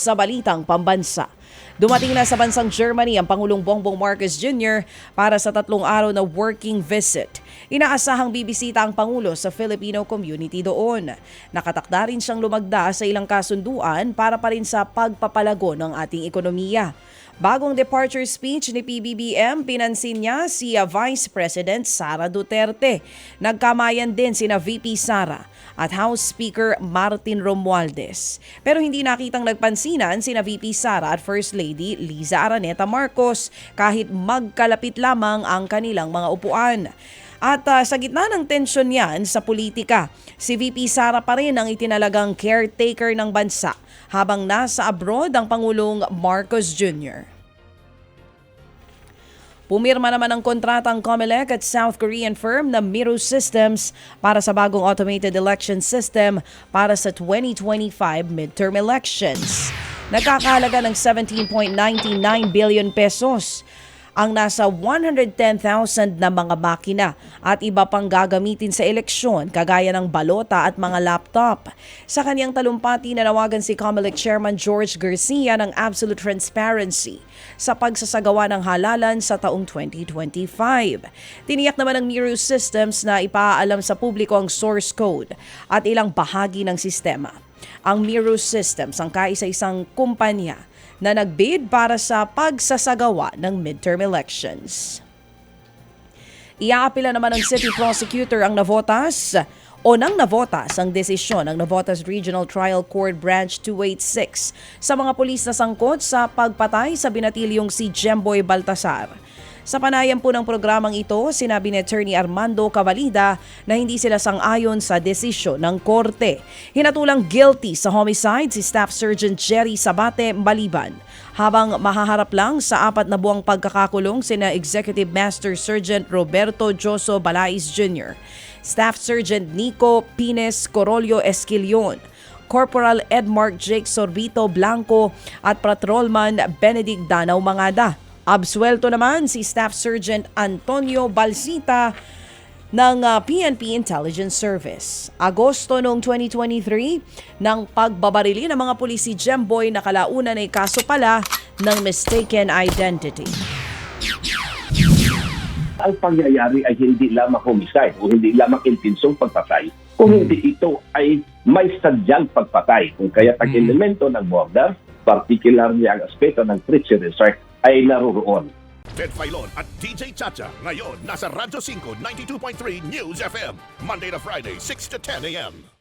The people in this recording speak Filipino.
sa balitang pambansa. Dumating na sa bansang Germany ang Pangulong Bongbong Marcos Jr. para sa 3 araw na working visit. Inaasahang bibisita ang Pangulo sa Filipino community doon. Nakatakda rin siyang lumagda sa ilang kasunduan para pa rin sa pagpapalago ng ating ekonomiya. Bagong departure speech ni PBBM, pinansin niya si Vice President Sara Duterte. Nagkamayan din sina VP Sara at House Speaker Martin Romualdez. Pero hindi nakitang nagpansinan sina VP Sara at First Lady Liza Araneta Marcos kahit magkalapit lamang ang kanilang mga upuan. At sa gitna ng tensyon yan sa politika, si VP Sara pa rin ang itinalagang caretaker ng bansa habang nasa abroad ang Pangulong Marcos Jr. Pumirma naman ang kontrata ang COMELEC at South Korean firm na Miro Systems para sa bagong automated election system para sa 2025 midterm elections. Nagkakahalaga ng 17.99 billion pesos ang nasa 110,000 na mga makina at iba pang gagamitin sa eleksyon kagaya ng balota at mga laptop. Sa kanyang talumpati, nanawagan si COMELEC Chairman George Garcia ng absolute transparency sa pagsasagawa ng halalan sa taong 2025. Tiniyak naman ng Miro Systems na ipaalam sa publiko ang source code at ilang bahagi ng sistema. Ang Miro Systems ang kaisa-isang kumpanya na nagbid para sa pagsasagawa ng midterm elections. Iaapila naman ng City Prosecutor ang Navotas ang desisyon ng Navotas Regional Trial Court Branch 286 sa mga pulis na sangkot sa pagpatay sa binatilyong si Jemboy Baltasar. Sa panayam po ng programang ito, sinabi ni Attorney Armando Cavalida na hindi sila sang-ayon sa desisyon ng korte. Hinatulang guilty sa homicide si Staff Sergeant Jerry Sabate Maliban, habang mahaharap lang sa 4 na buwang pagkakakulong sina Executive Master Sergeant Roberto Joso Balais Jr., Staff Sergeant Nico Pines Corolio Esquilion, Corporal Edmark Jake Sorbito Blanco at Patrolman Benedict Danao Mangada. Absuelto naman si Staff Sergeant Antonio Balsita ng PNP Intelligence Service. Agosto noong 2023, nang pagbabarili ng mga pulis si Jemboy na kalaunan ay kaso pala ng mistaken identity. Ang pangyayari ay hindi lamang homicide o hindi lamang intensong pagpatay, kung hindi ito ay may sadyang pagpatay. Kung kaya ang elemento ng murder, particularly ang aspeto ng treachery ay naroon. Ted Filon at DJ Chacha ngayon nasa Radyo 5 92.3 News FM Monday to Friday 6 to 10 a.m.